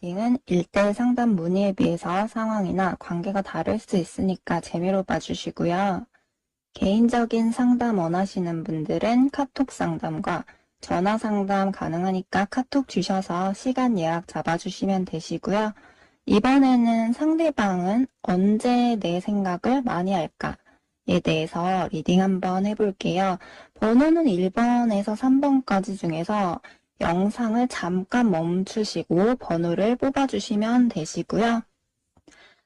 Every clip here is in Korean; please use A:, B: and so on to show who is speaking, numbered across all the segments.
A: 리딩은 1대1 상담 문의에 비해서 상황이나 관계가 다를 수 있으니까 재미로 봐주시고요. 개인적인 상담 원하시는 분들은 카톡 상담과 전화 상담 가능하니까 카톡 주셔서 시간 예약 잡아주시면 되시고요. 이번에는 상대방은 언제 내 생각을 많이 할까에 대해서 리딩 한번 해볼게요. 번호는 1번에서 3번까지 중에서 영상을 잠깐 멈추시고 번호를 뽑아주시면 되시고요.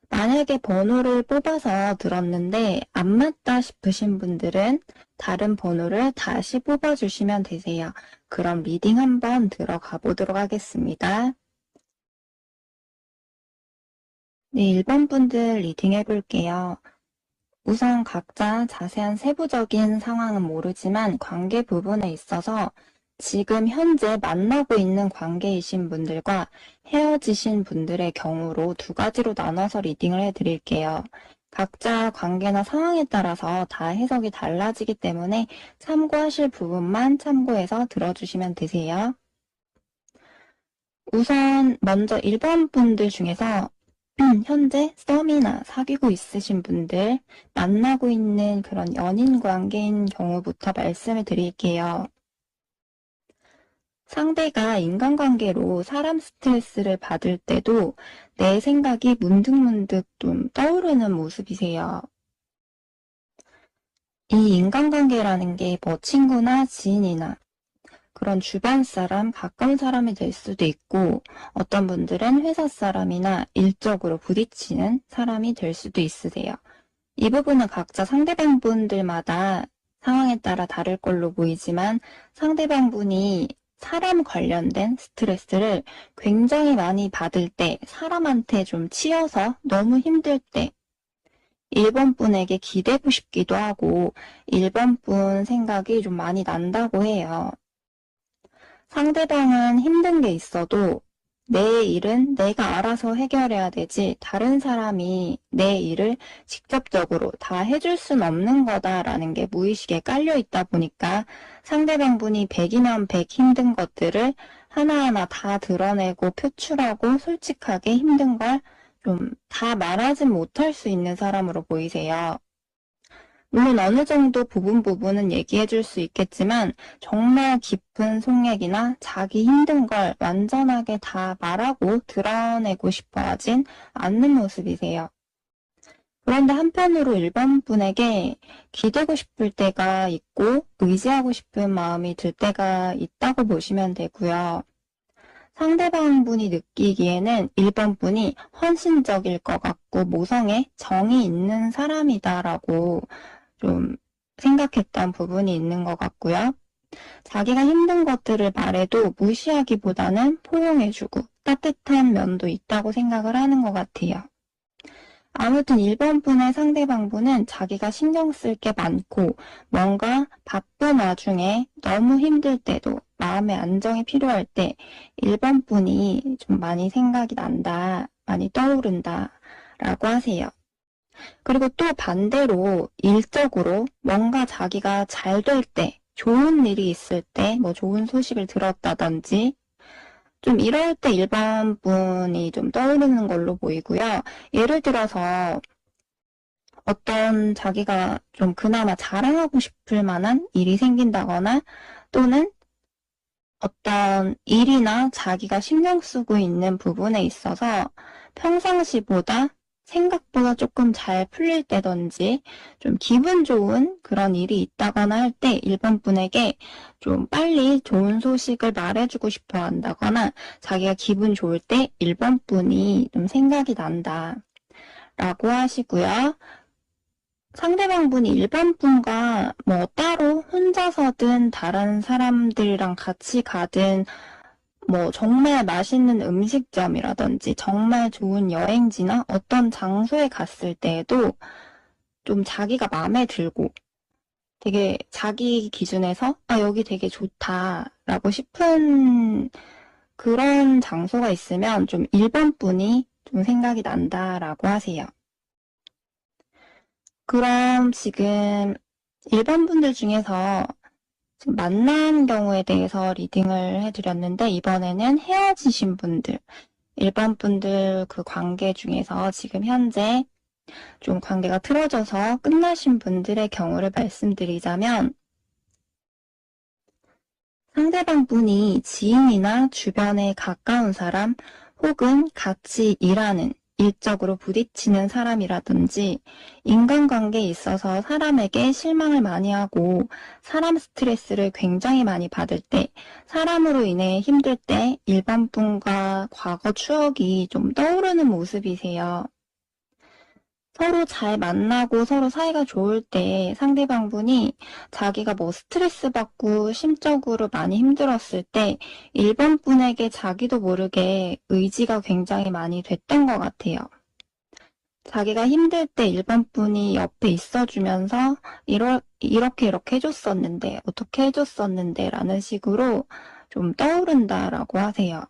A: 만약에 번호를 뽑아서 들었는데 안 맞다 싶으신 분들은 다른 번호를 다시 뽑아주시면 되세요. 그럼 리딩 한번 들어가 보도록 하겠습니다. 네, 1번 분들 리딩 해볼게요. 우선 각자 자세한 세부적인 상황은 모르지만 관계 부분에 있어서 지금 현재 만나고 있는 관계이신 분들과 헤어지신 분들의 경우로 두 가지로 나눠서 리딩을 해드릴게요. 각자 관계나 상황에 따라서 다 해석이 달라지기 때문에 참고하실 부분만 참고해서 들어주시면 되세요. 우선 먼저 1번 분들 중에서 현재 썸이나 사귀고 있으신 분들, 만나고 있는 그런 연인 관계인 경우부터 말씀을 드릴게요. 상대가 인간관계로 사람 스트레스를 받을 때도 내 생각이 문득문득 좀 떠오르는 모습이세요. 이 인간관계라는 게 뭐 친구나 지인이나 그런 주변 사람, 가까운 사람이 될 수도 있고 어떤 분들은 회사 사람이나 일적으로 부딪히는 사람이 될 수도 있으세요. 이 부분은 각자 상대방 분들마다 상황에 따라 다를 걸로 보이지만 상대방 분이 사람 관련된 스트레스를 굉장히 많이 받을 때, 사람한테 좀 치여서 너무 힘들 때 1번 분에게 기대고 싶기도 하고 1번 분 생각이 좀 많이 난다고 해요. 상대방은 힘든 게 있어도 내 일은 내가 알아서 해결해야 되지 다른 사람이 내 일을 직접적으로 다 해줄 순 없는 거다라는 게 무의식에 깔려 있다 보니까 상대방 분이 100이면 100 힘든 것들을 하나하나 다 드러내고 표출하고 솔직하게 힘든 걸 좀 다 말하지 못할 수 있는 사람으로 보이세요. 물론 어느 정도 부분은 얘기해 줄 수 있겠지만 정말 깊은 속얘기나 자기 힘든 걸 완전하게 다 말하고 드러내고 싶어 하진 않는 모습이세요. 그런데 한편으로 1번 분에게 기대고 싶을 때가 있고 의지하고 싶은 마음이 들 때가 있다고 보시면 되고요. 상대방 분이 느끼기에는 1번 분이 헌신적일 것 같고 모성에 정이 있는 사람이다라고 좀 생각했던 부분이 있는 것 같고요. 자기가 힘든 것들을 말해도 무시하기보다는 포용해주고 따뜻한 면도 있다고 생각을 하는 것 같아요. 아무튼 1번 분의 상대방 분은 자기가 신경 쓸 게 많고 뭔가 바쁜 와중에 너무 힘들 때도 마음의 안정이 필요할 때 1번 분이 좀 많이 생각이 난다, 많이 떠오른다 라고 하세요. 그리고 또 반대로 일적으로 뭔가 자기가 잘 될 때, 좋은 일이 있을 때, 뭐 좋은 소식을 들었다든지, 좀 이럴 때 1번 분이 좀 떠오르는 걸로 보이고요. 예를 들어서 어떤 자기가 좀 그나마 자랑하고 싶을 만한 일이 생긴다거나 또는 어떤 일이나 자기가 신경 쓰고 있는 부분에 있어서 평상시보다 생각보다 조금 잘 풀릴 때든지 좀 기분 좋은 그런 일이 있다거나 할 때 1번 분에게 좀 빨리 좋은 소식을 말해주고 싶어 한다거나 자기가 기분 좋을 때 1번 분이 좀 생각이 난다 라고 하시고요. 상대방 분이 1번 분과 뭐 따로 혼자서든 다른 사람들이랑 같이 가든 뭐 정말 맛있는 음식점이라든지 정말 좋은 여행지나 어떤 장소에 갔을 때에도 좀 자기가 마음에 들고 되게 자기 기준에서 아 여기 되게 좋다라고 싶은 그런 장소가 있으면 좀 1번 분이 좀 생각이 난다라고 하세요. 그럼 지금 1번 분들 중에서 지금 만난 경우에 대해서 리딩을 해드렸는데 이번에는 헤어지신 분들 1번 분들 그 관계 중에서 지금 현재 좀 관계가 틀어져서 끝나신 분들의 경우를 말씀드리자면, 상대방 분이 지인이나 주변에 가까운 사람 혹은 같이 일하는, 일적으로 부딪히는 사람이라든지 인간관계에 있어서 사람에게 실망을 많이 하고 사람 스트레스를 굉장히 많이 받을 때, 사람으로 인해 힘들 때 1번 분과 과거 추억이 좀 떠오르는 모습이세요. 서로 잘 만나고 서로 사이가 좋을 때 상대방 분이 자기가 뭐 스트레스 받고 심적으로 많이 힘들었을 때 1번 분에게 자기도 모르게 의지가 굉장히 많이 됐던 것 같아요. 자기가 힘들 때 1번 분이 옆에 있어주면서 이렇게 해줬었는데, 어떻게 해줬었는데 라는 식으로 좀 떠오른다라고 하세요.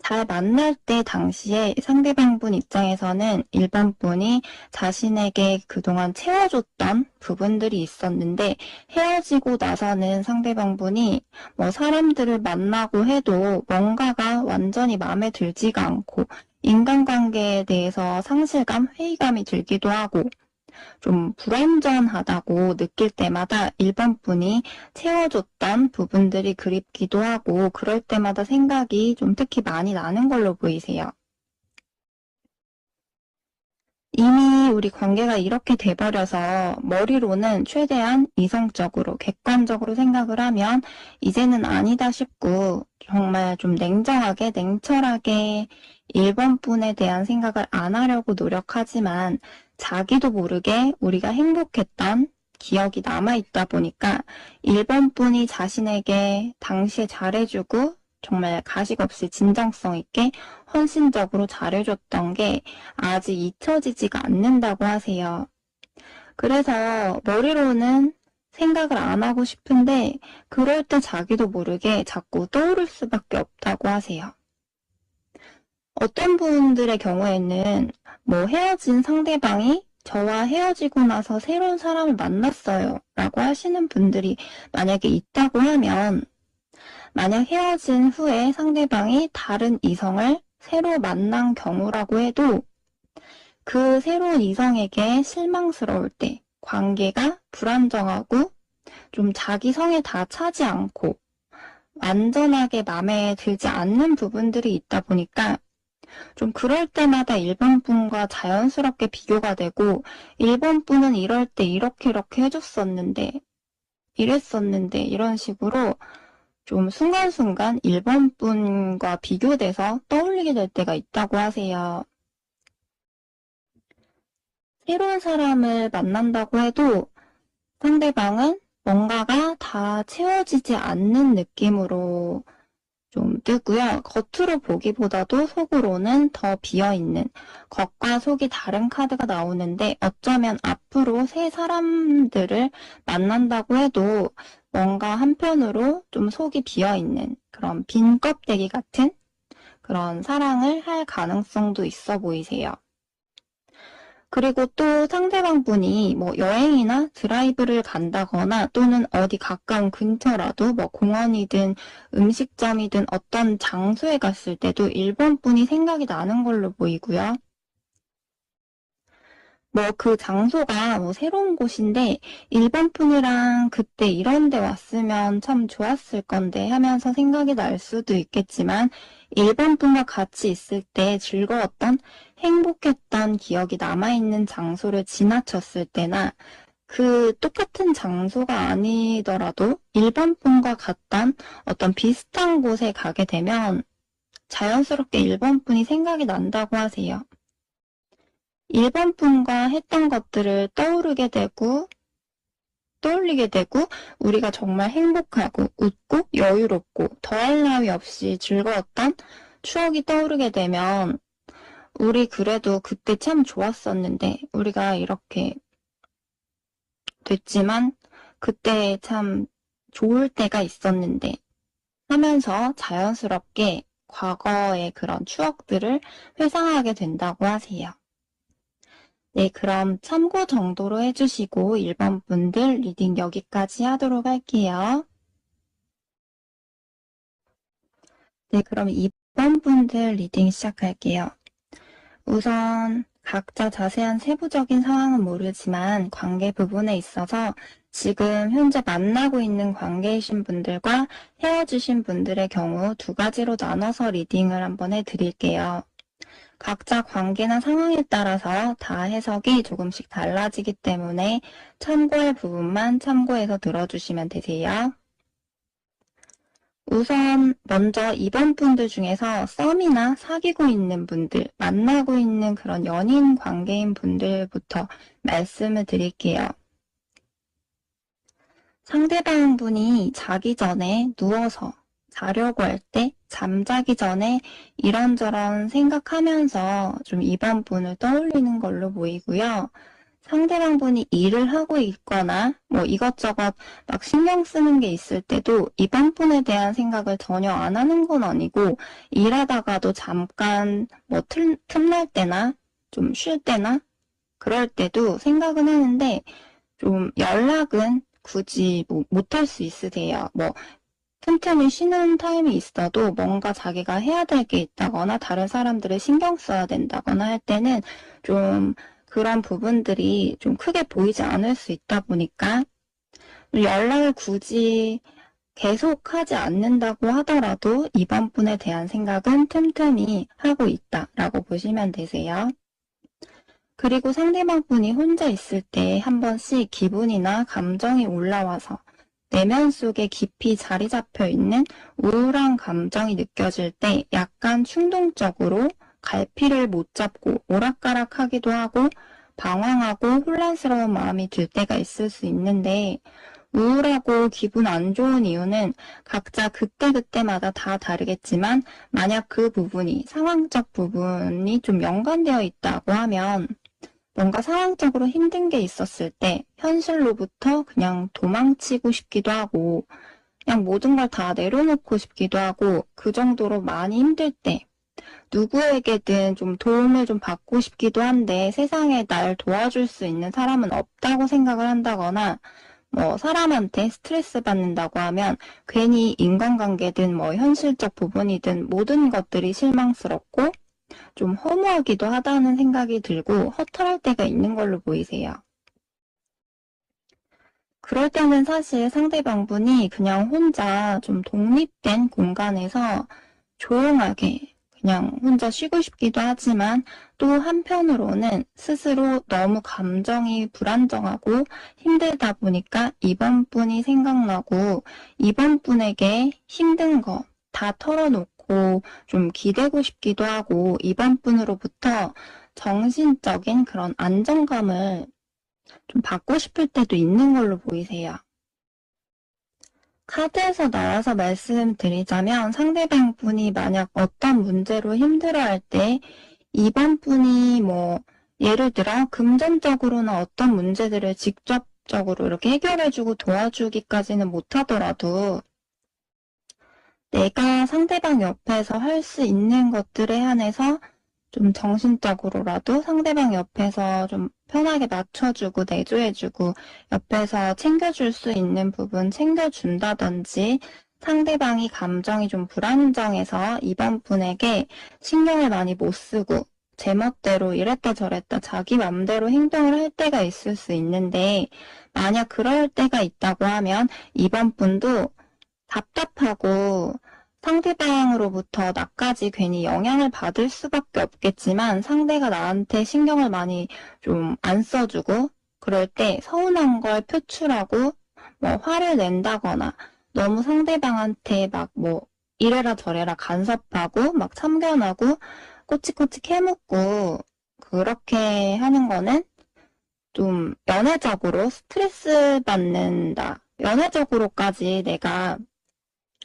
A: 잘 만날 때 당시에 상대방 분 입장에서는 1번 분이 자신에게 그동안 채워줬던 부분들이 있었는데, 헤어지고 나서는 상대방 분이 뭐 사람들을 만나고 해도 뭔가가 완전히 마음에 들지가 않고 인간관계에 대해서 상실감, 회의감이 들기도 하고 좀 불완전하다고 느낄 때마다 1번 분이 채워줬던 부분들이 그립기도 하고 그럴 때마다 생각이 좀 특히 많이 나는 걸로 보이세요. 이미 우리 관계가 이렇게 돼버려서 머리로는 최대한 이성적으로, 객관적으로 생각을 하면 이제는 아니다 싶고 정말 좀 냉정하게, 냉철하게 1번 분에 대한 생각을 안 하려고 노력하지만 자기도 모르게 우리가 행복했던 기억이 남아있다 보니까 1번 분이 자신에게 당시에 잘해주고 정말 가식 없이 진정성 있게 헌신적으로 잘해줬던 게 아직 잊혀지지가 않는다고 하세요. 그래서 머리로는 생각을 안 하고 싶은데 그럴 때 자기도 모르게 자꾸 떠오를 수밖에 없다고 하세요. 어떤 분들의 경우에는 뭐 헤어진 상대방이 저와 헤어지고 나서 새로운 사람을 만났어요 라고 하시는 분들이 만약에 있다고 하면, 만약 헤어진 후에 상대방이 다른 이성을 새로 만난 경우라고 해도 그 새로운 이성에게 실망스러울 때, 관계가 불안정하고 좀 자기 성에 다 차지 않고 완전하게 마음에 들지 않는 부분들이 있다 보니까 좀 그럴 때마다 1번 분과 자연스럽게 비교가 되고 1번 분은 이럴 때 이렇게 해줬었는데 이랬었는데 이런 식으로 좀 순간순간 1번 분과 비교돼서 떠올리게 될 때가 있다고 하세요. 새로운 사람을 만난다고 해도 상대방은 뭔가가 다 채워지지 않는 느낌으로 좀 뜨고요. 겉으로 보기보다도 속으로는 더 비어있는, 겉과 속이 다른 카드가 나오는데 어쩌면 앞으로 새 사람들을 만난다고 해도 뭔가 한편으로 좀 속이 비어있는 그런 빈 껍데기 같은 그런 사랑을 할 가능성도 있어 보이세요. 그리고 또 상대방 분이 뭐 여행이나 드라이브를 간다거나 또는 어디 가까운 근처라도 뭐 공원이든 음식점이든 어떤 장소에 갔을 때도 1번 분이 생각이 나는 걸로 보이고요. 뭐 그 장소가 뭐 새로운 곳인데 1번 분이랑 그때 이런 데 왔으면 참 좋았을 건데 하면서 생각이 날 수도 있겠지만 1번 분과 같이 있을 때 즐거웠던 행복했던 기억이 남아있는 장소를 지나쳤을 때나 그 똑같은 장소가 아니더라도 1번 분과 같던 어떤 비슷한 곳에 가게 되면 자연스럽게 1번 분이 생각이 난다고 하세요. 1번 분과 했던 것들을 떠올리게 되고, 우리가 정말 행복하고, 웃고, 여유롭고, 더할 나위 없이 즐거웠던 추억이 떠오르게 되면, 우리 그래도 그때 참 좋았었는데, 우리가 이렇게 됐지만, 그때 참 좋을 때가 있었는데, 하면서 자연스럽게 과거의 그런 추억들을 회상하게 된다고 하세요. 네, 그럼 참고 정도로 해주시고 1번 분들 리딩 여기까지 하도록 할게요. 네, 그럼 이번 분들 리딩 시작할게요. 우선 각자 자세한 세부적인 상황은 모르지만 관계 부분에 있어서 지금 현재 만나고 있는 관계이신 분들과 헤어지신 분들의 경우 두 가지로 나눠서 리딩을 한번 해드릴게요. 각자 관계나 상황에 따라서 다 해석이 조금씩 달라지기 때문에 참고할 부분만 참고해서 들어주시면 되세요. 우선 먼저 이번 분들 중에서 썸이나 사귀고 있는 분들, 만나고 있는 그런 연인 관계인 분들부터 말씀을 드릴게요. 상대방 분이 자기 전에 누워서 자려고 할 때, 잠자기 전에 이런저런 생각하면서 좀 이번 분을 떠올리는 걸로 보이고요. 상대방 분이 일을 하고 있거나 뭐 이것저것 막 신경 쓰는 게 있을 때도 이번 분에 대한 생각을 전혀 안 하는 건 아니고 일하다가도 잠깐 뭐 틈날 때나 좀 쉴 때나 그럴 때도 생각은 하는데 좀 연락은 굳이 뭐 못할 수 있으세요. 뭐 틈틈이 쉬는 타임이 있어도 뭔가 자기가 해야 될 게 있다거나 다른 사람들을 신경 써야 된다거나 할 때는 좀 그런 부분들이 좀 크게 보이지 않을 수 있다 보니까 연락을 굳이 계속하지 않는다고 하더라도 이번 분에 대한 생각은 틈틈이 하고 있다라고 보시면 되세요. 그리고 상대방 분이 혼자 있을 때 한 번씩 기분이나 감정이 올라와서 내면 속에 깊이 자리 잡혀 있는 우울한 감정이 느껴질 때 약간 충동적으로 갈피를 못 잡고 오락가락하기도 하고 방황하고 혼란스러운 마음이 들 때가 있을 수 있는데 우울하고 기분 안 좋은 이유는 각자 그때그때마다 다 다르겠지만 만약 그 부분이 상황적 부분이 좀 연관되어 있다고 하면 뭔가 상황적으로 힘든 게 있었을 때 현실로부터 그냥 도망치고 싶기도 하고 그냥 모든 걸 다 내려놓고 싶기도 하고 그 정도로 많이 힘들 때 누구에게든 좀 도움을 좀 받고 싶기도 한데 세상에 날 도와줄 수 있는 사람은 없다고 생각을 한다거나 뭐 사람한테 스트레스 받는다고 하면 괜히 인간관계든 뭐 현실적 부분이든 모든 것들이 실망스럽고 좀 허무하기도 하다는 생각이 들고 허탈할 때가 있는 걸로 보이세요. 그럴 때는 사실 상대방분이 그냥 혼자 좀 독립된 공간에서 조용하게 그냥 혼자 쉬고 싶기도 하지만 또 한편으로는 스스로 너무 감정이 불안정하고 힘들다 보니까 이번 분이 생각나고 이번 분에게 힘든 거 다 털어놓고 좀 기대고 싶기도 하고 이번 분으로부터 정신적인 그런 안정감을 좀 받고 싶을 때도 있는 걸로 보이세요. 카드에서 나와서 말씀드리자면 상대방 분이 만약 어떤 문제로 힘들어할 때 이번 분이 뭐 예를 들어 금전적으로는 어떤 문제들을 직접적으로 이렇게 해결해주고 도와주기까지는 못하더라도 내가 상대방 옆에서 할 수 있는 것들에 한해서 좀 정신적으로라도 상대방 옆에서 좀 편하게 맞춰주고 내조해주고 옆에서 챙겨줄 수 있는 부분 챙겨준다든지 상대방이 감정이 좀 불안정해서 이번 분에게 신경을 많이 못 쓰고 제멋대로 이랬다 저랬다 자기 맘대로 행동을 할 때가 있을 수 있는데 만약 그럴 때가 있다고 하면 이번 분도 답답하고 상대방으로부터 나까지 괜히 영향을 받을 수밖에 없겠지만 상대가 나한테 신경을 많이 좀 안 써주고 그럴 때 서운한 걸 표출하고 뭐 화를 낸다거나 너무 상대방한테 막 뭐 이래라 저래라 간섭하고 막 참견하고 꼬치꼬치 캐묻고 그렇게 하는 거는 좀 연애적으로 스트레스 받는다. 연애적으로까지 내가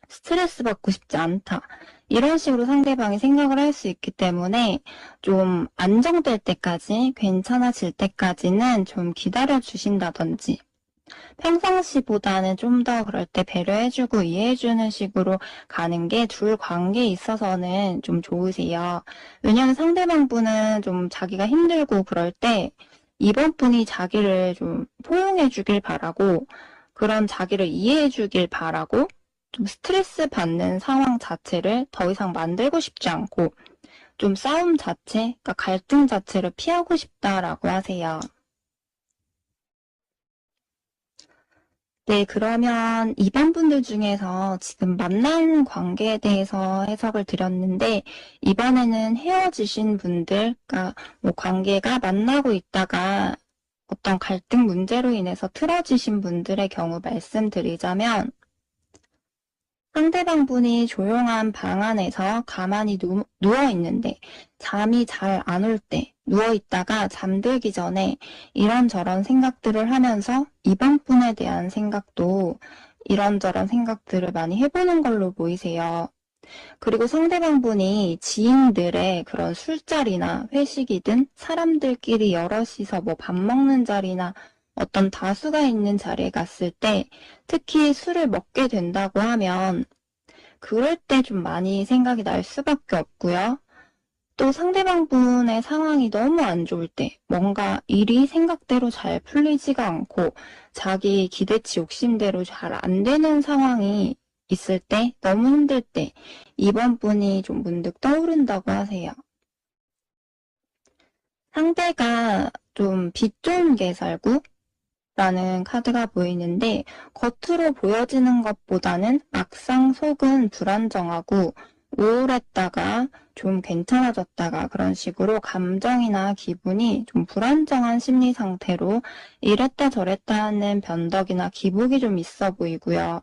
A: 스트레스 받고 싶지 않다. 이런 식으로 상대방이 생각을 할 수 있기 때문에 좀 안정될 때까지, 괜찮아질 때까지는 좀 기다려 주신다든지, 평상시보다는 좀 더 그럴 때 배려해주고 이해해주는 식으로 가는 게 둘 관계에 있어서는 좀 좋으세요. 왜냐하면 상대방 분은 좀 자기가 힘들고 그럴 때 이번 분이 자기를 좀 포용해주길 바라고, 그런 자기를 이해해주길 바라고, 좀 스트레스 받는 상황 자체를 더 이상 만들고 싶지 않고 좀 싸움 자체, 그러니까 갈등 자체를 피하고 싶다라고 하세요. 네, 그러면 2번 분들 중에서 지금 만난 관계에 대해서 해석을 드렸는데, 이번에는 헤어지신 분들, 그러니까 뭐 관계가 만나고 있다가 어떤 갈등 문제로 인해서 틀어지신 분들의 경우 말씀드리자면, 상대방 분이 조용한 방 안에서 가만히 누워 있는데 잠이 잘 안 올 때 누워 있다가 잠들기 전에 이런저런 생각들을 하면서 이번 분에 대한 생각도 이런저런 생각들을 많이 해보는 걸로 보이세요. 그리고 상대방 분이 지인들의 그런 술자리나 회식이든 사람들끼리 여럿이서 뭐 밥 먹는 자리나 어떤 다수가 있는 자리에 갔을 때 특히 술을 먹게 된다고 하면 그럴 때 좀 많이 생각이 날 수밖에 없고요. 또 상대방 분의 상황이 너무 안 좋을 때 뭔가 일이 생각대로 잘 풀리지가 않고 자기 기대치 욕심대로 잘 안 되는 상황이 있을 때 너무 힘들 때 이번 분이 좀 문득 떠오른다고 하세요. 상대가 좀 빚 좋은 게 살고 라는 카드가 보이는데 겉으로 보여지는 것보다는 막상 속은 불안정하고 우울했다가 좀 괜찮아졌다가 그런 식으로 감정이나 기분이 좀 불안정한 심리 상태로 이랬다 저랬다 하는 변덕이나 기복이 좀 있어 보이고요.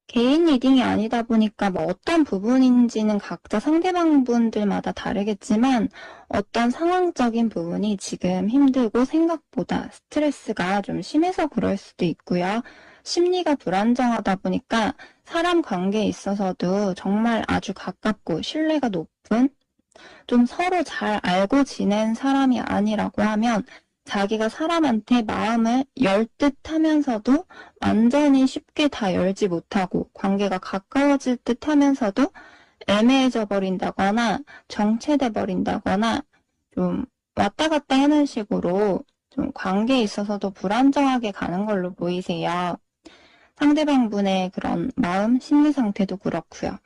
A: 개인 리딩이 아니다 보니까 뭐 어떤 부분인지는 각자 상대방 분들마다 다르겠지만 어떤 상황적인 부분이 지금 힘들고 생각보다 스트레스가 좀 심해서 그럴 수도 있고요. 심리가 불안정하다 보니까 사람 관계에 있어서도 정말 아주 가깝고 신뢰가 높은 좀 서로 잘 알고 지낸 사람이 아니라고 하면 자기가 사람한테 마음을 열 듯 하면서도 완전히 쉽게 다 열지 못하고 관계가 가까워질 듯 하면서도 애매해져 버린다거나 정체돼 버린다거나 좀 왔다 갔다 하는 식으로 좀 관계에 있어서도 불안정하게 가는 걸로 보이세요. 상대방 분의 그런 마음, 심리 상태도 그렇고요.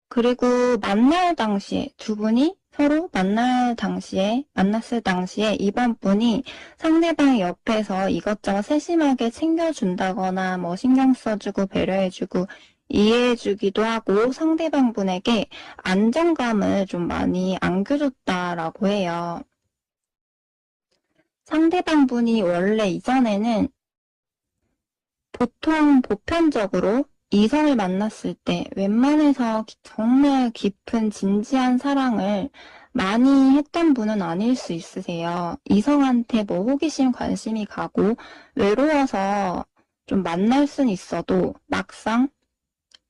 A: 그리고 만날 당시에 두 분이 서로 만났을 당시에 이번 분이 상대방의 옆에서 이것저것 세심하게 챙겨준다거나 뭐 신경 써주고 배려해주고 이해해주기도 하고 상대방 분에게 안정감을 좀 많이 안겨줬다라고 해요. 상대방 분이 원래 이전에는 보통 보편적으로 이성을 만났을 때 웬만해서 정말 깊은 진지한 사랑을 많이 했던 분은 아닐 수 있으세요. 이성한테 뭐 호기심, 관심이 가고 외로워서 좀 만날 순 있어도 막상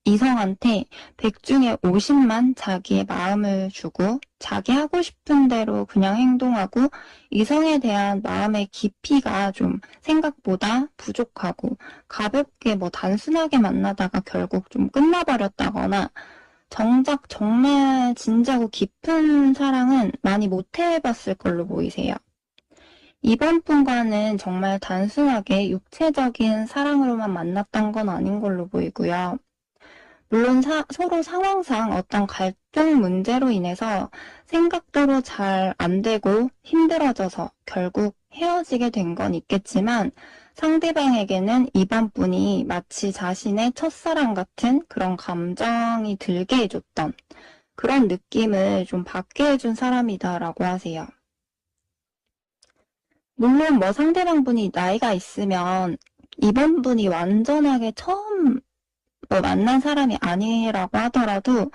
A: 이성한테 100 중에 50만 자기의 마음을 주고 자기 하고 싶은 대로 그냥 행동하고 이성에 대한 마음의 깊이가 좀 생각보다 부족하고 가볍게 뭐 단순하게 만나다가 결국 좀 끝나버렸다거나 정작 정말 진지하고 깊은 사랑은 많이 못 해봤을 걸로 보이세요. 이번 분과는 정말 단순하게 육체적인 사랑으로만 만났던 건 아닌 걸로 보이고요. 물론 서로 상황상 어떤 갈등 문제로 인해서 생각대로 잘 안 되고 힘들어져서 결국 헤어지게 된 건 있겠지만 상대방에게는 이번 분이 마치 자신의 첫사랑 같은 그런 감정이 들게 해줬던 그런 느낌을 좀 받게 해준 사람이다라고 하세요. 물론 뭐 상대방 분이 나이가 있으면 이번 분이 완전하게 처음 뭐 만난 사람이 아니라고 하더라도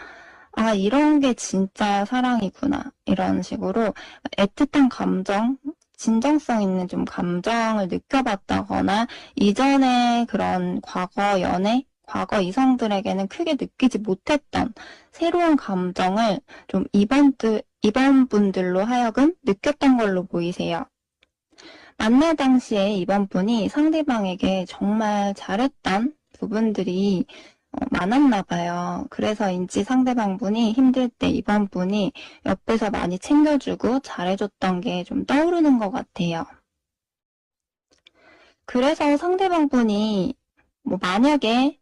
A: 아, 이런 게 진짜 사랑이구나. 이런 식으로 애틋한 감정, 진정성 있는 좀 감정을 느껴봤다거나 이전에 그런 과거 연애, 과거 이성들에게는 크게 느끼지 못했던 새로운 감정을 좀 이번 분들로 하여금 느꼈던 걸로 보이세요. 만날 당시에 이번 분이 상대방에게 정말 잘했던 부분들이 많았나 봐요. 그래서인지 상대방 분이 힘들 때 이번 분이 옆에서 많이 챙겨주고 잘해줬던 게 좀 떠오르는 것 같아요. 그래서 상대방분이 뭐 만약에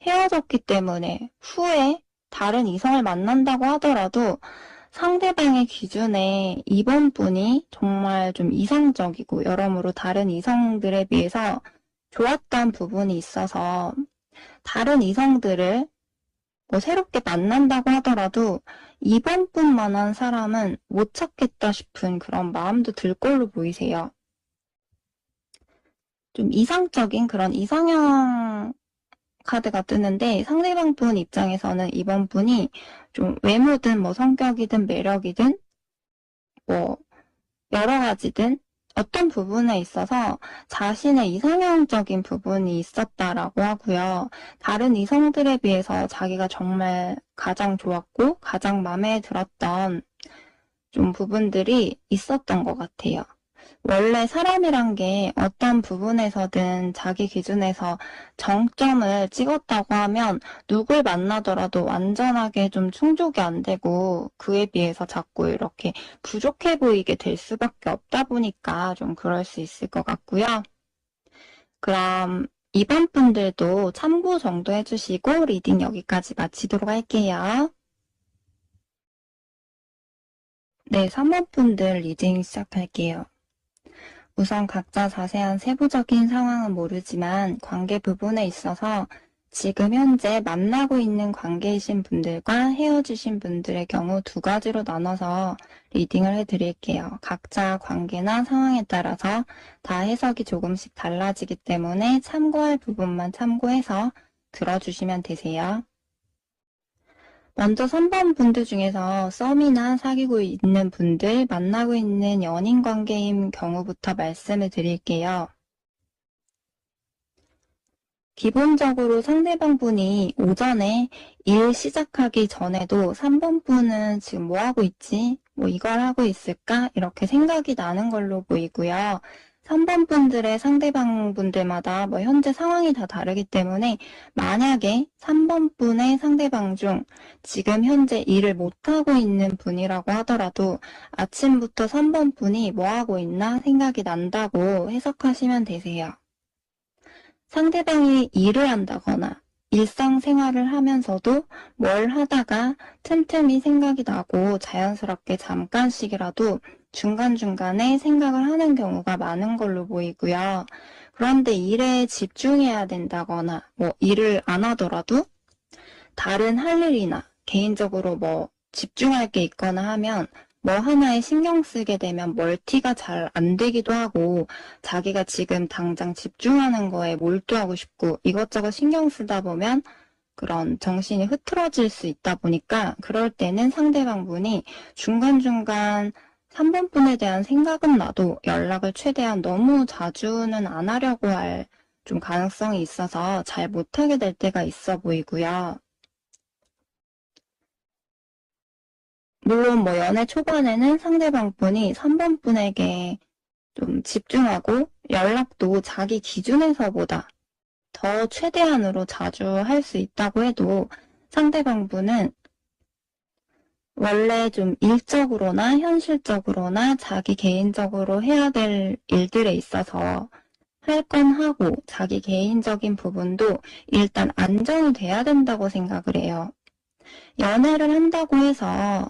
A: 헤어졌기 때문에 후에 다른 이성을 만난다고 하더라도 상대방의 기준에 이번 분이 정말 좀 이상적이고 여러모로 다른 이성들에 비해서 좋았던 부분이 있어서 다른 이성들을 뭐 새롭게 만난다고 하더라도 이번 분만한 사람은 못 찾겠다 싶은 그런 마음도 들 걸로 보이세요. 좀 이상적인 그런 이상형 카드가 뜨는데 상대방 분 입장에서는 이번 분이 좀 외모든 뭐 성격이든 매력이든 뭐 여러 가지든 어떤 부분에 있어서 자신의 이상형적인 부분이 있었다라고 하고요. 다른 이성들에 비해서 자기가 정말 가장 좋았고 가장 마음에 들었던 좀 부분들이 있었던 것 같아요. 원래 사람이란 게 어떤 부분에서든 자기 기준에서 정점을 찍었다고 하면 누굴 만나더라도 완전하게 좀 충족이 안 되고 그에 비해서 자꾸 이렇게 부족해 보이게 될 수밖에 없다 보니까 좀 그럴 수 있을 것 같고요. 그럼 이번 분들도 참고 정도 해주시고 리딩 여기까지 마치도록 할게요. 네, 3번 분들 리딩 시작할게요. 우선 각자 자세한 세부적인 상황은 모르지만 관계 부분에 있어서 지금 현재 만나고 있는 관계이신 분들과 헤어지신 분들의 경우 두 가지로 나눠서 리딩을 해드릴게요. 각자 관계나 상황에 따라서 다 해석이 조금씩 달라지기 때문에 참고할 부분만 참고해서 들어주시면 되세요. 먼저 3번 분들 중에서 썸이나 사귀고 있는 분들, 만나고 있는 연인 관계인 경우부터 말씀을 드릴게요. 기본적으로 상대방 분이 오전에 일 시작하기 전에도 3번 분은 지금 뭐 하고 있지? 뭐 이걸 하고 있을까? 이렇게 생각이 나는 걸로 보이고요. 3번 분들의 상대방 분들마다 뭐 현재 상황이 다 다르기 때문에 만약에 3번 분의 상대방 중 지금 현재 일을 못하고 있는 분이라고 하더라도 아침부터 3번 분이 뭐 하고 있나 생각이 난다고 해석하시면 되세요. 상대방이 일을 한다거나 일상생활을 하면서도 뭘 하다가 틈틈이 생각이 나고 자연스럽게 잠깐씩이라도 중간중간에 생각을 하는 경우가 많은 걸로 보이고요. 그런데 일에 집중해야 된다거나 뭐 일을 안 하더라도 다른 할 일이나 개인적으로 뭐 집중할 게 있거나 하면 뭐 하나에 신경 쓰게 되면 멀티가 잘 안 되기도 하고 자기가 지금 당장 집중하는 거에 몰두하고 싶고 이것저것 신경 쓰다 보면 그런 정신이 흐트러질 수 있다 보니까 그럴 때는 상대방 분이 중간중간 3번 분에 대한 생각은 나도 연락을 최대한 너무 자주는 안 하려고 할 좀 가능성이 있어서 잘 못하게 될 때가 있어 보이고요. 물론 뭐 연애 초반에는 상대방 분이 3번 분에게 좀 집중하고 연락도 자기 기준에서보다 더 최대한으로 자주 할 수 있다고 해도 상대방 분은 원래 좀 일적으로나 현실적으로나 자기 개인적으로 해야 될 일들에 있어서 할 건 하고 자기 개인적인 부분도 일단 안정이 돼야 된다고 생각을 해요. 연애를 한다고 해서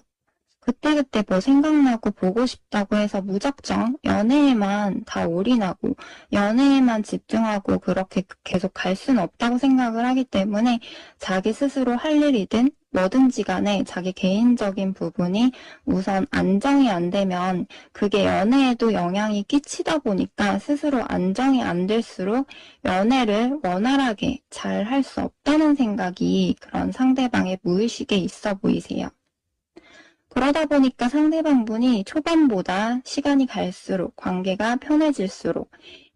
A: 그때그때 뭐 생각나고 보고 싶다고 해서 무작정 연애에만 다 올인하고 연애에만 집중하고 그렇게 계속 갈 수는 없다고 생각을 하기 때문에 자기 스스로 할 일이든 뭐든지 간에 자기 개인적인 부분이 우선 안정이 안 되면 그게 연애에도 영향이 끼치다 보니까 스스로 안정이 안 될수록 연애를 원활하게 잘 할 수 없다는 생각이 그런 상대방의 무의식에 있어 보이세요. 그러다 보니까 상대방분이 초반보다 시간이 갈수록 관계가 편해질수록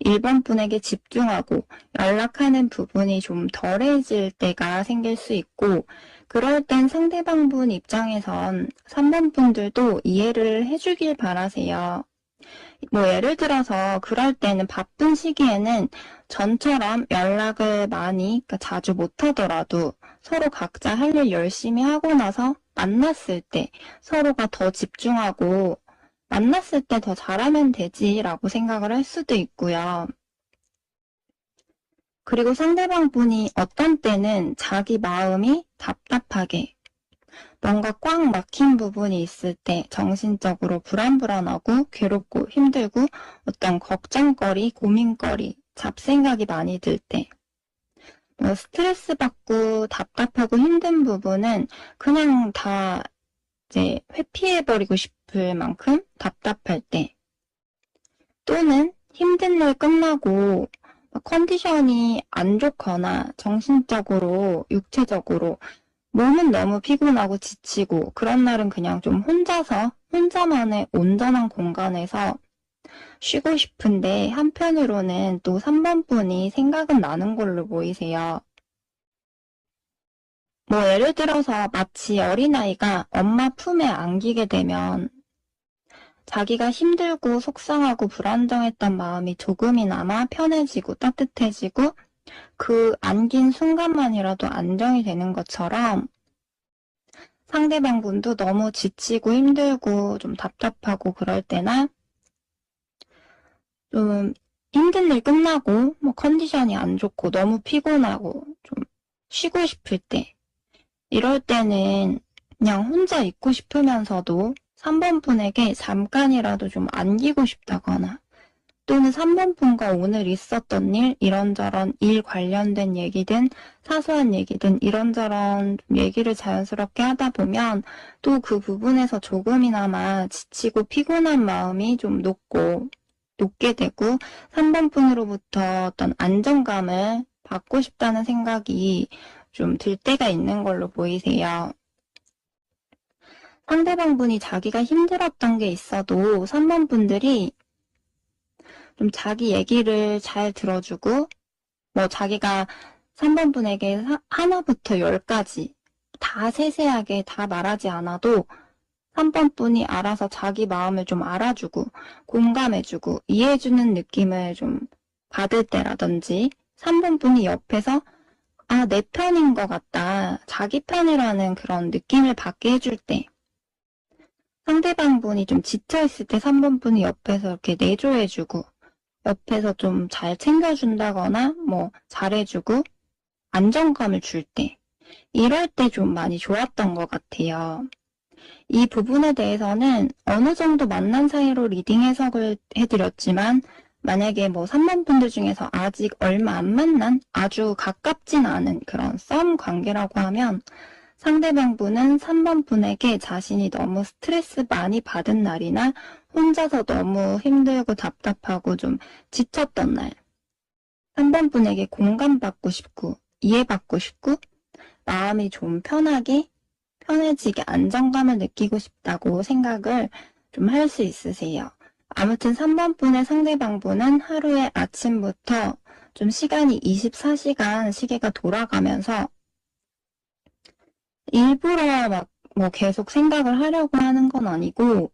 A: 1번 분에게 집중하고 연락하는 부분이 좀 덜해질 때가 생길 수 있고 그럴 땐 상대방분 입장에선 3번 분들도 이해를 해주길 바라세요. 뭐 예를 들어서 그럴 때는 바쁜 시기에는 전처럼 연락을 많이 그러니까 자주 못하더라도 서로 각자 할 일 열심히 하고 나서 만났을 때 서로가 더 집중하고 만났을 때 더 잘하면 되지라고 생각을 할 수도 있고요. 그리고 상대방 분이 어떤 때는 자기 마음이 답답하게 뭔가 꽉 막힌 부분이 있을 때 정신적으로 불안불안하고 괴롭고 힘들고 어떤 걱정거리, 고민거리, 잡생각이 많이 들 때, 스트레스 받고 답답하고 힘든 부분은 그냥 다 이제 회피해버리고 싶을 만큼 답답할 때, 또는 힘든 일 끝나고 컨디션이 안 좋거나 정신적으로, 육체적으로 몸은 너무 피곤하고 지치고 그런 날은 그냥 좀 혼자만의 온전한 공간에서 쉬고 싶은데 한편으로는 또 3번 분이 생각은 나는 걸로 보이세요. 뭐 예를 들어서 마치 어린아이가 엄마 품에 안기게 되면 자기가 힘들고 속상하고 불안정했던 마음이 조금이나마 편해지고 따뜻해지고 그 안긴 순간만이라도 안정이 되는 것처럼 상대방 분도 너무 지치고 힘들고 좀 답답하고 그럴 때나 좀 힘든 일 끝나고 뭐 컨디션이 안 좋고 너무 피곤하고 좀 쉬고 싶을 때 이럴 때는 그냥 혼자 있고 싶으면서도 3번 분에게 잠깐이라도 좀 안기고 싶다거나 또는 3번 분과 오늘 있었던 일, 이런저런 일 관련된 얘기든 사소한 얘기든 이런저런 얘기를 자연스럽게 하다 보면 또 그 부분에서 조금이나마 지치고 피곤한 마음이 좀 높게 되고 3번 분으로부터 어떤 안정감을 받고 싶다는 생각이 좀 들 때가 있는 걸로 보이세요. 상대방 분이 자기가 힘들었던 게 있어도 3번 분들이 좀 자기 얘기를 잘 들어주고, 뭐 자기가 3번 분에게 하나부터 10까지 다 세세하게 다 말하지 않아도 3번 분이 알아서 자기 마음을 좀 알아주고, 공감해주고, 이해해주는 느낌을 좀 받을 때라든지, 3번 분이 옆에서, 아, 내 편인 것 같다. 자기 편이라는 그런 느낌을 받게 해줄 때, 상대방 분이 좀 지쳐있을 때 3번 분이 옆에서 이렇게 내조해주고, 옆에서 좀 잘 챙겨준다거나 뭐 잘해주고 안정감을 줄 때, 이럴 때 좀 많이 좋았던 것 같아요. 이 부분에 대해서는 어느 정도 만난 사이로 리딩 해석을 해드렸지만 만약에 뭐 3번 분들 중에서 아직 얼마 안 만난 아주 가깝진 않은 그런 썸 관계라고 하면 상대방 분은 3번 분에게 자신이 너무 스트레스 많이 받은 날이나 혼자서 너무 힘들고 답답하고 좀 지쳤던 날, 3번 분에게 공감받고 싶고, 이해받고 싶고, 마음이 좀 편해지게 안정감을 느끼고 싶다고 생각을 좀 할 수 있으세요. 아무튼 3번 분의 상대방 분은 하루의 아침부터 좀 시간이 24시간 시계가 돌아가면서 일부러 막 뭐 계속 생각을 하려고 하는 건 아니고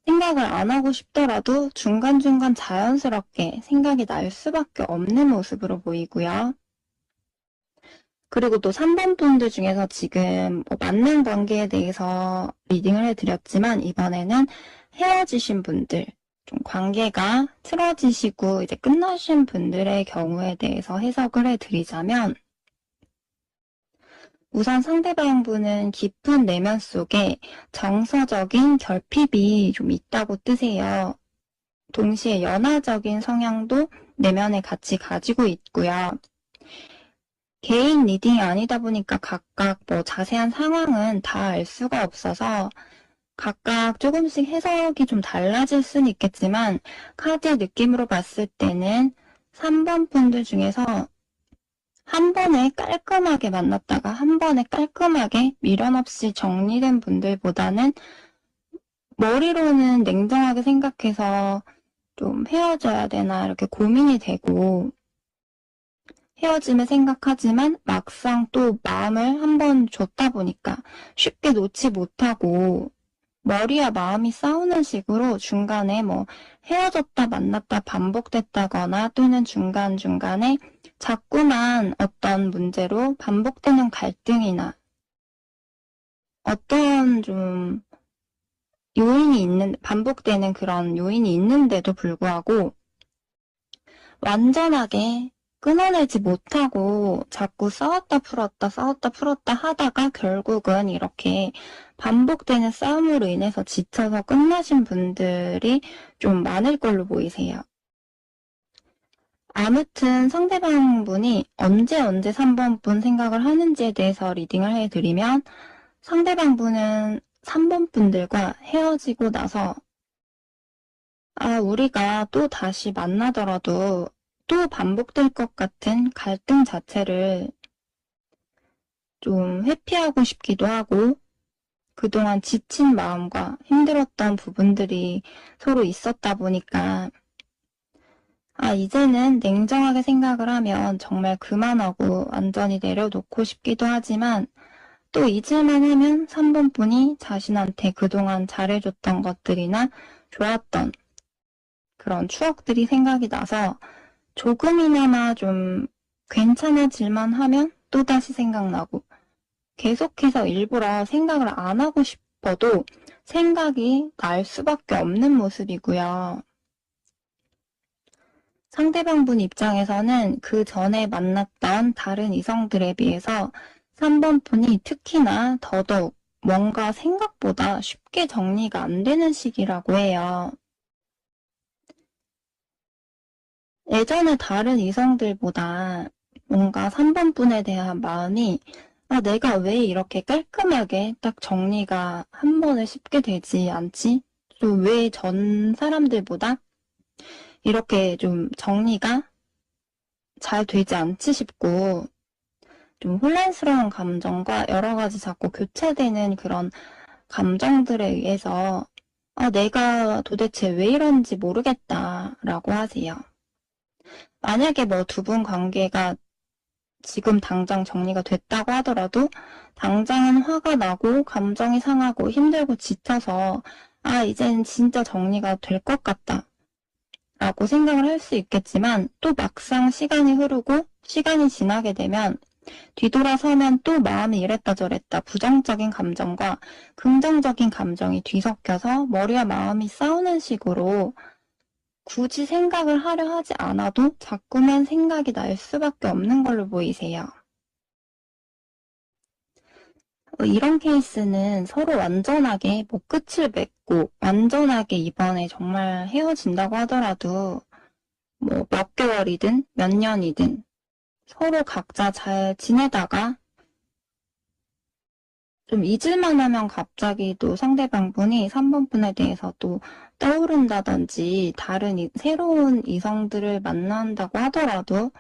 A: 생각을 안 하고 싶더라도 중간중간 자연스럽게 생각이 날 수밖에 없는 모습으로 보이고요. 그리고 또 3번 분들 중에서 지금 뭐 만난 관계에 대해서 리딩을 해드렸지만 이번에는 헤어지신 분들, 좀 관계가 틀어지시고 이제 끝나신 분들의 경우에 대해서 해석을 해드리자면 우선 상대방 분은 깊은 내면 속에 정서적인 결핍이 좀 있다고 뜨세요. 동시에 연화적인 성향도 내면에 같이 가지고 있고요. 개인 리딩이 아니다 보니까 각각 뭐 자세한 상황은 다 알 수가 없어서 각각 조금씩 해석이 좀 달라질 수는 있겠지만 카드의 느낌으로 봤을 때는 3번 분들 중에서 한 번에 깔끔하게 만났다가 한 번에 깔끔하게 미련 없이 정리된 분들보다는 머리로는 냉정하게 생각해서 좀 헤어져야 되나 이렇게 고민이 되고 헤어짐을 생각하지만 막상 또 마음을 한번 줬다 보니까 쉽게 놓지 못하고 머리와 마음이 싸우는 식으로 중간에 뭐 헤어졌다 만났다 반복됐다거나 또는 중간중간에 자꾸만 어떤 문제로 반복되는 갈등이나 어떤 좀 반복되는 그런 요인이 있는데도 불구하고 완전하게 끊어내지 못하고 자꾸 싸웠다 풀었다 하다가 결국은 이렇게 반복되는 싸움으로 인해서 지쳐서 끝나신 분들이 좀 많을 걸로 보이세요. 아무튼 상대방분이 언제 3번분 생각을 하는지에 대해서 리딩을 해드리면 상대방분은 3번분들과 헤어지고 나서 우리가 또 다시 만나더라도 또 반복될 것 같은 갈등 자체를 좀 회피하고 싶기도 하고 그동안 지친 마음과 힘들었던 부분들이 서로 있었다 보니까 이제는 냉정하게 생각을 하면 정말 그만하고 완전히 내려놓고 싶기도 하지만 또 잊을만 하면 3번분이 자신한테 그동안 잘해줬던 것들이나 좋았던 그런 추억들이 생각이 나서 조금이나마 좀 괜찮아질만 하면 또다시 생각나고 계속해서 일부러 생각을 안 하고 싶어도 생각이 날 수밖에 없는 모습이고요. 상대방분 입장에서는 그 전에 만났던 다른 이성들에 비해서 3번분이 특히나 더더욱 뭔가 생각보다 쉽게 정리가 안 되는 시기라고 해요. 예전에 다른 이성들보다 뭔가 3번분에 대한 마음이 내가 왜 이렇게 깔끔하게 딱 정리가 한 번에 쉽게 되지 않지? 좀 왜 전 사람들보다 이렇게 좀 정리가 잘 되지 않지 싶고 좀 혼란스러운 감정과 여러 가지 자꾸 교차되는 그런 감정들에 의해서 내가 도대체 왜 이런지 모르겠다라고 하세요. 만약에 뭐 두 분 관계가 지금 당장 정리가 됐다고 하더라도 당장은 화가 나고 감정이 상하고 힘들고 지쳐서 이제는 진짜 정리가 될 것 같다 라고 생각을 할 수 있겠지만 또 막상 시간이 흐르고 시간이 지나게 되면 뒤돌아서면 또 마음이 이랬다 저랬다 부정적인 감정과 긍정적인 감정이 뒤섞여서 머리와 마음이 싸우는 식으로 굳이 생각을 하려 하지 않아도 자꾸만 생각이 날 수밖에 없는 걸로 보이세요. 이런 케이스는 서로 완전하게 끝을 맺고 완전하게 이번에 정말 헤어진다고 하더라도 몇 개월이든 몇 년이든 서로 각자 잘 지내다가 좀 잊을만 하면 갑자기 또 상대방분이 3번분에 대해서 또 떠오른다든지 다른 새로운 이성들을 만난다고 하더라도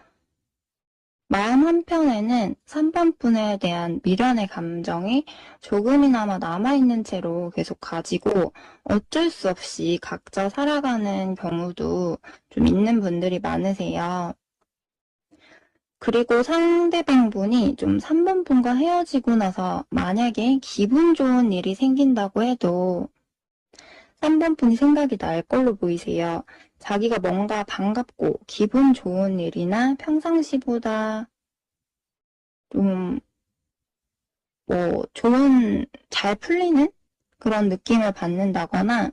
A: 마음 한편에는 3번분에 대한 미련의 감정이 조금이나마 남아있는 채로 계속 가지고 어쩔 수 없이 각자 살아가는 경우도 좀 있는 분들이 많으세요. 그리고 상대방분이 좀 3번분과 헤어지고 나서 만약에 기분 좋은 일이 생긴다고 해도 3번분이 생각이 날 걸로 보이세요. 자기가 뭔가 반갑고 기분 좋은 일이나 평상시보다 좀 잘 풀리는 그런 느낌을 받는다거나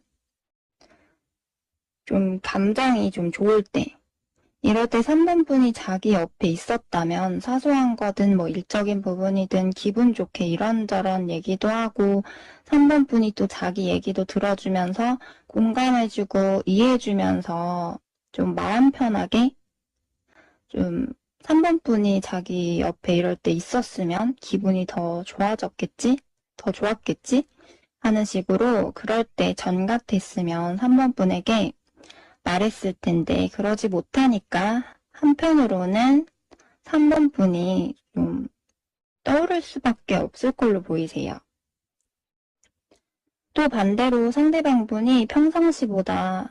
A: 좀 감정이 좀 좋을 때 이럴 때 3번분이 자기 옆에 있었다면 사소한 거든 일적인 부분이든 기분 좋게 이런저런 얘기도 하고 3번분이 또 자기 얘기도 들어주면서 공감해주고 이해해주면서 좀 마음 편하게 좀 3번분이 자기 옆에 이럴 때 있었으면 기분이 더 좋아졌겠지? 더 좋았겠지? 하는 식으로 그럴 때 전 같았으면 3번분에게 말했을 텐데 그러지 못하니까 한편으로는 3번분이 좀 떠오를 수밖에 없을 걸로 보이세요. 또 반대로 상대방분이 평상시보다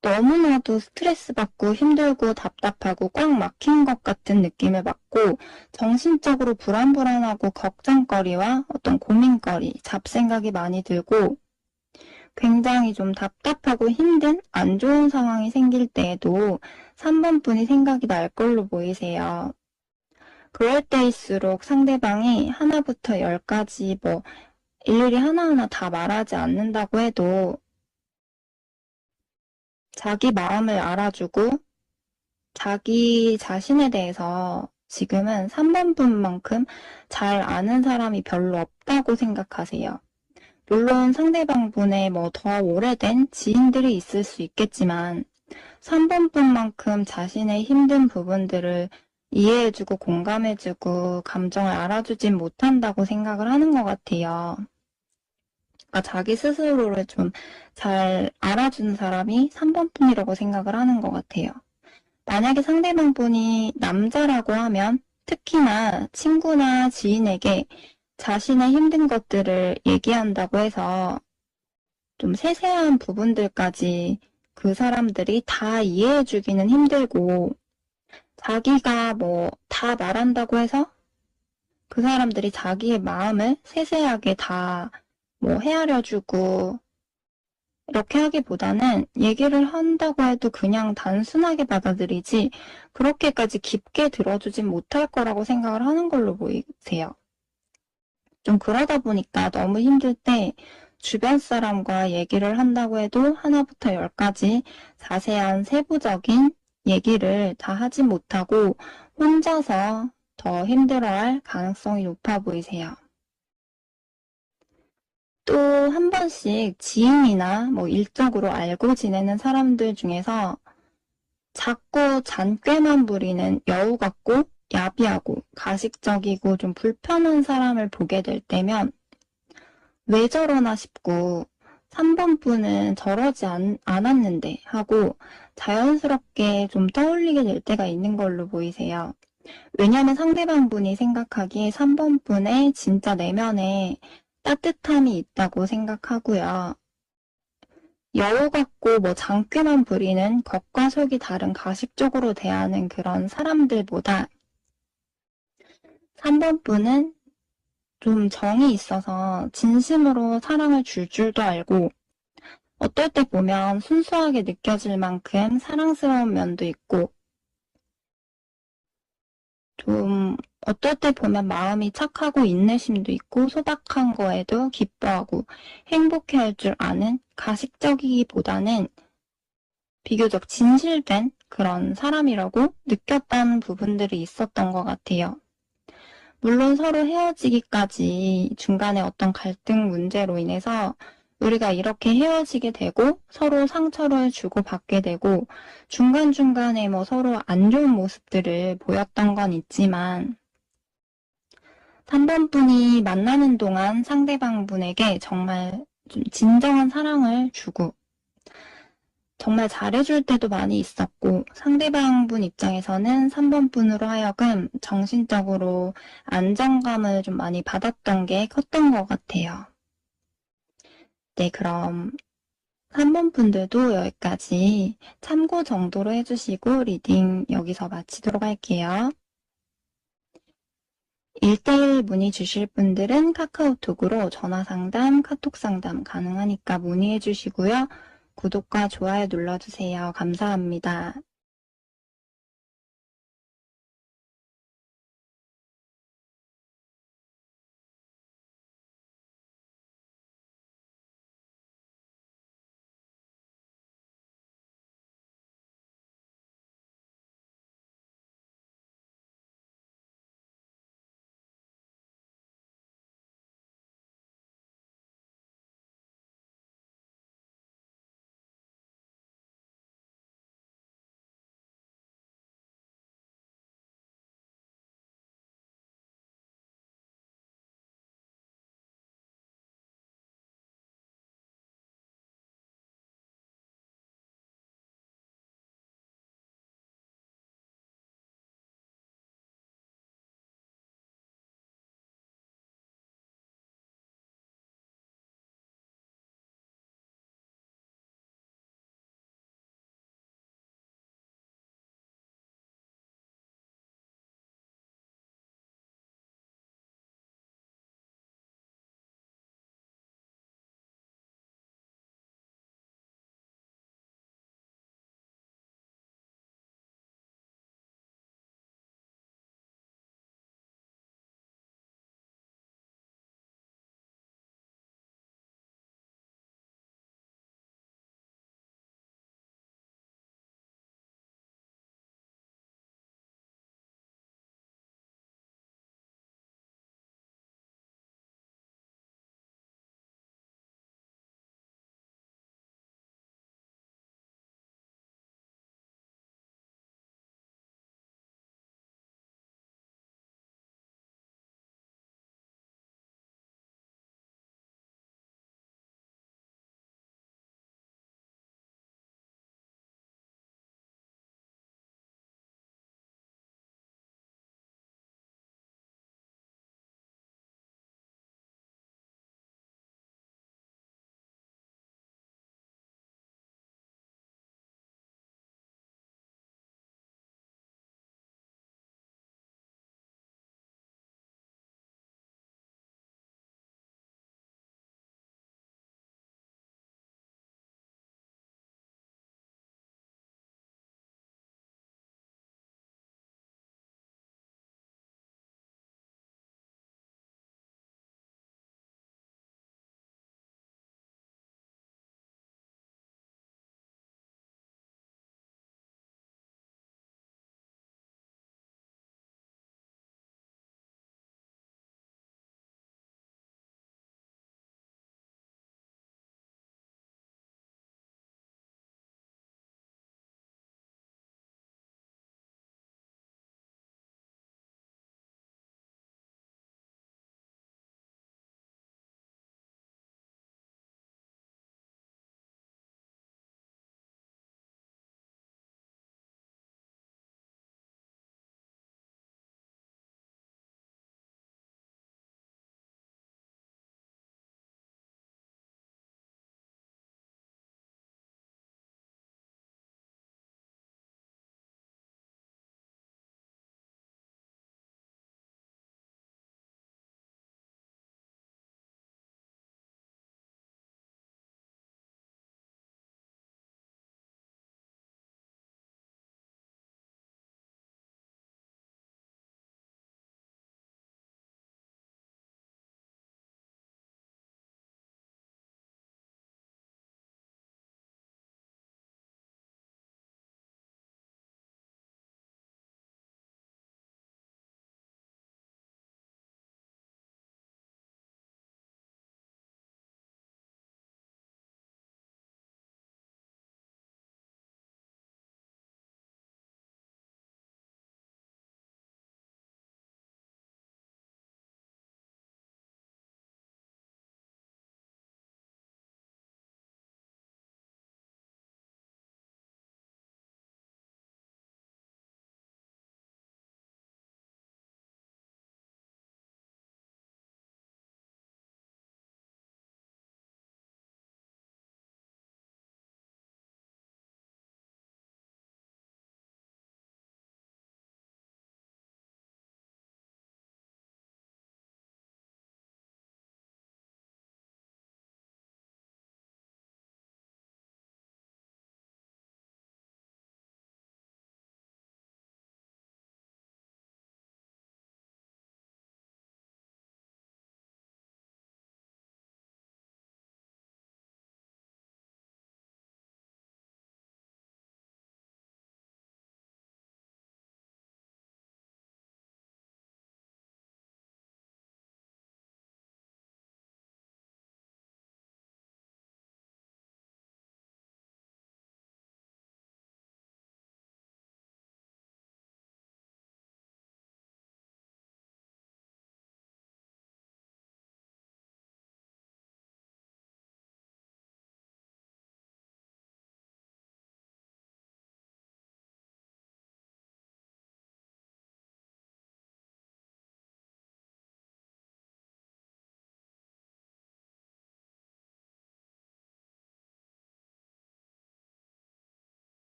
A: 너무나도 스트레스 받고 힘들고 답답하고 꽉 막힌 것 같은 느낌을 받고 정신적으로 불안하고 걱정거리와 어떤 고민거리, 잡생각이 많이 들고 굉장히 좀 답답하고 힘든 안 좋은 상황이 생길 때에도 3번분이 생각이 날 걸로 보이세요. 그럴 때일수록 상대방이 하나부터 열까지 일일이 하나하나 다 말하지 않는다고 해도 자기 마음을 알아주고 자기 자신에 대해서 지금은 3번 분만큼 잘 아는 사람이 별로 없다고 생각하세요. 물론 상대방 분의 더 오래된 지인들이 있을 수 있겠지만 3번 분만큼 자신의 힘든 부분들을 이해해주고 공감해주고 감정을 알아주진 못한다고 생각을 하는 것 같아요. 그러니까 자기 스스로를 좀 잘 알아주는 사람이 3번 분이라고 생각을 하는 것 같아요. 만약에 상대방 분이 남자라고 하면 특히나 친구나 지인에게 자신의 힘든 것들을 얘기한다고 해서 좀 세세한 부분들까지 그 사람들이 다 이해해주기는 힘들고 자기가 다 말한다고 해서 그 사람들이 자기의 마음을 세세하게 다 헤아려주고 이렇게 하기보다는 얘기를 한다고 해도 그냥 단순하게 받아들이지 그렇게까지 깊게 들어주진 못할 거라고 생각을 하는 걸로 보이세요. 좀 그러다 보니까 너무 힘들 때 주변 사람과 얘기를 한다고 해도 하나부터 열까지 자세한 세부적인 얘기를 다 하지 못하고 혼자서 더 힘들어할 가능성이 높아 보이세요. 또 한 번씩 지인이나 일적으로 알고 지내는 사람들 중에서 자꾸 잔꾀만 부리는 여우 같고 야비하고 가식적이고 좀 불편한 사람을 보게 될 때면 왜 저러나 싶고 3번 분은 저러지 않았는데 하고 자연스럽게 좀 떠올리게 될 때가 있는 걸로 보이세요. 왜냐하면 상대방 분이 생각하기에 3번 분의 진짜 내면에 따뜻함이 있다고 생각하고요. 여우 같고 장꾀만 부리는 겉과 속이 다른 가식적으로 대하는 그런 사람들보다 3번 분은 좀 정이 있어서 진심으로 사랑을 줄 줄도 알고 어떨 때 보면 순수하게 느껴질 만큼 사랑스러운 면도 있고 좀 어떨 때 보면 마음이 착하고 인내심도 있고 소박한 거에도 기뻐하고 행복해할 줄 아는 가식적이기보다는 비교적 진실된 그런 사람이라고 느꼈다는 부분들이 있었던 것 같아요. 물론 서로 헤어지기까지 중간에 어떤 갈등 문제로 인해서 우리가 이렇게 헤어지게 되고 서로 상처를 주고받게 되고 중간중간에 서로 안 좋은 모습들을 보였던 건 있지만 3번 분이 만나는 동안 상대방 분에게 정말 좀 진정한 사랑을 주고 정말 잘해줄 때도 많이 있었고 상대방 분 입장에서는 3번 분으로 하여금 정신적으로 안정감을 좀 많이 받았던 게 컸던 것 같아요. 네, 그럼 3번 분들도 여기까지 참고 정도로 해주시고 리딩 여기서 마치도록 할게요. 1대1 문의 주실 분들은 카카오톡으로 전화상담, 카톡상담 가능하니까 문의해 주시고요. 구독과 좋아요 눌러주세요. 감사합니다.